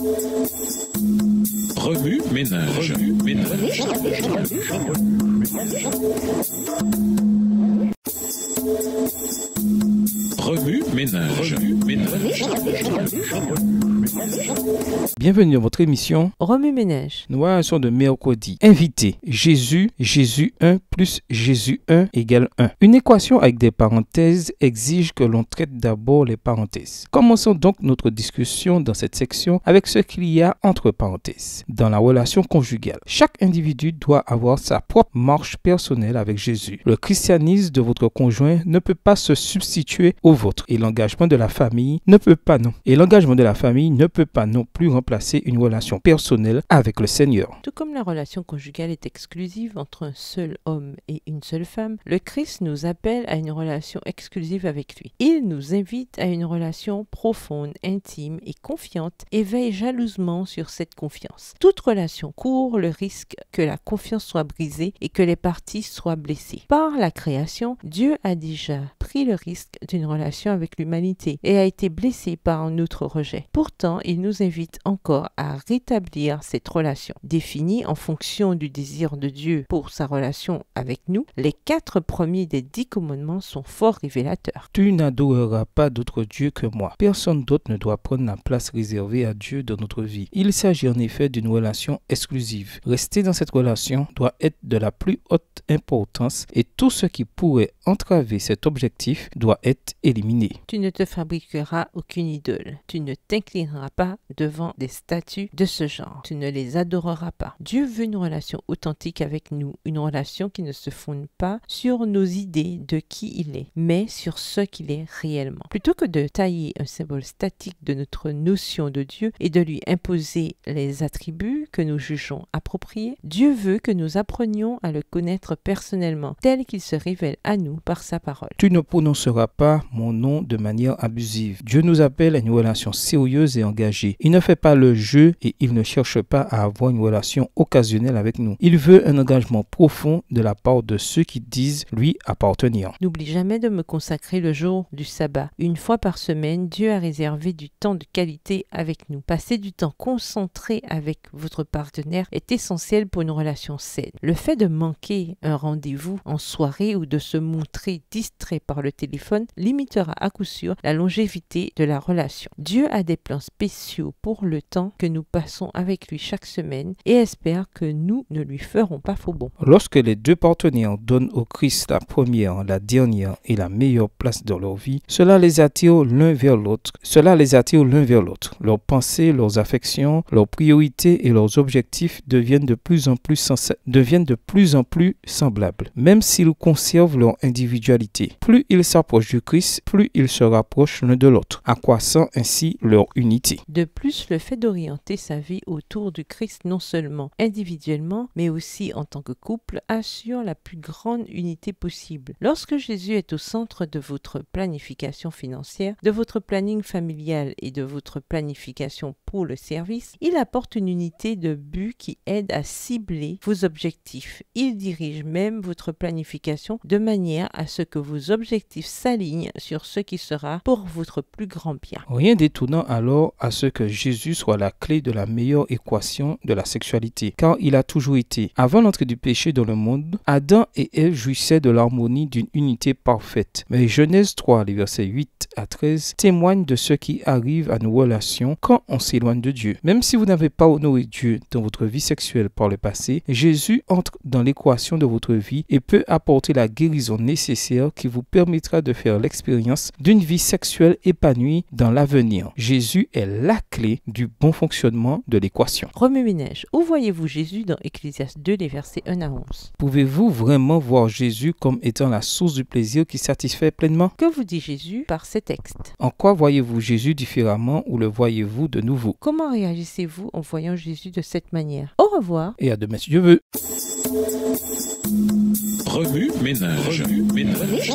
Remue ménage. Remue ménage. Bienvenue dans votre émission Remue ménage. Nous relation de mercredi. Invité Jésus, Jésus 1 plus Jésus 1 égale 1. Une équation avec des parenthèses exige que l'on traite d'abord les parenthèses. Commençons donc notre discussion dans cette section avec ce qu'il y a entre parenthèses. Dans la relation conjugale, chaque individu doit avoir sa propre marche personnelle avec Jésus. Le christianisme de votre conjoint ne peut pas se substituer au vôtre et l'engagement de la famille ne peut pas non plus remplacer une relation personnelle avec le Seigneur. Tout comme la relation conjugale est exclusive entre un seul homme et une seule femme, le Christ nous appelle à une relation exclusive avec lui. Il nous invite à une relation profonde, intime et confiante et veille jalousement sur cette confiance. Toute relation court le risque que la confiance soit brisée et que les parties soient blessées. Par la création, Dieu a déjà pris le risque d'une relation avec l'humanité et a été blessé par notre rejet. Pourtant, il nous invite encore à rétablir cette relation. Définie en fonction du désir de Dieu pour sa relation avec nous, les 4 premiers des 10 commandements sont fort révélateurs. Tu n'adoreras pas d'autre Dieu que moi. Personne d'autre ne doit prendre la place réservée à Dieu dans notre vie. Il s'agit en effet d'une relation exclusive. Rester dans cette relation doit être de la plus haute importance et tout ce qui pourrait entraver cet objectif doit être éliminé. Tu ne te fabriqueras aucune idole. Tu ne t'inclineras pas devant des statues de ce genre. Tu ne les adoreras pas. Dieu veut une relation authentique avec nous, une relation qui ne se fonde pas sur nos idées de qui il est, mais sur ce qu'il est réellement. Plutôt que de tailler un symbole statique de notre notion de Dieu et de lui imposer les attributs que nous jugeons appropriés, Dieu veut que nous apprenions à le connaître personnellement, tel qu'il se révèle à nous par sa parole. Tu ne prononceras pas mon nom de manière abusive. Dieu nous appelle à une relation sérieuse et engagée. Il ne fait pas le jeu et il ne cherche pas à avoir une relation occasionnelle avec nous. Il veut un engagement profond de la part de ceux qui disent lui appartenir. N'oublie jamais de me consacrer le jour du sabbat. Une fois par semaine, Dieu a réservé du temps de qualité avec nous. Passer du temps concentré avec votre partenaire est essentiel pour une relation saine. Le fait de manquer un rendez-vous en soirée ou de se montrer distrait par le téléphone limitera à coup sûr la longévité de la relation. Dieu a des plans spéciaux pour le temps que nous passons avec lui chaque semaine et espère que nous ne lui ferons pas faux bond. Lorsque les deux partenaires donnent au Christ la première, la dernière et la meilleure place dans leur vie, cela les attire l'un vers l'autre. Leurs pensées, leurs affections, leurs priorités et leurs objectifs deviennent de plus en plus semblables, même s'ils conservent leur individualité. Plus ils s'approchent du Christ, plus ils se rapprochent l'un de l'autre, accroissant ainsi leur unité. De plus, le fait d'orienter sa vie autour du Christ non seulement individuellement, mais aussi en tant que couple, assure la plus grande unité possible. Lorsque Jésus est au centre de votre planification financière, de votre planning familial et de votre planification pour le service, il apporte une unité de but qui aide à cibler vos objectifs. Il dirige même votre planification de manière à ce que vos objectifs s'alignent sur ce qui sera pour votre plus grand bien. Rien d'étonnant alors à ce que Jésus soit la clé de la meilleure équation de la sexualité, car il a toujours été. Avant l'entrée du péché dans le monde, Adam et Ève jouissaient de l'harmonie d'une unité parfaite. Mais Genèse 3, les versets 8 à 13, témoignent de ce qui arrive à nos relations quand on s'éloigne de Dieu. Même si vous n'avez pas honoré Dieu dans votre vie sexuelle par le passé, Jésus entre dans l'équation de votre vie et peut apporter la guérison nécessaire qui vous permettra de faire l'expérience d'une vie sexuelle épanouie dans l'avenir. Jésus est la clé du bon fonctionnement de l'équation. Remue ménage. Où voyez-vous Jésus dans Ecclésiaste 2, les versets 1 à 11? Pouvez-vous vraiment voir Jésus comme étant la source du plaisir qui satisfait pleinement? Que vous dit Jésus par ces textes? En quoi voyez-vous Jésus différemment ou le voyez-vous de nouveau? Comment réagissez-vous en voyant Jésus de cette manière? Au revoir. Et à demain si Dieu veut. Remue ménage. Remue ménage.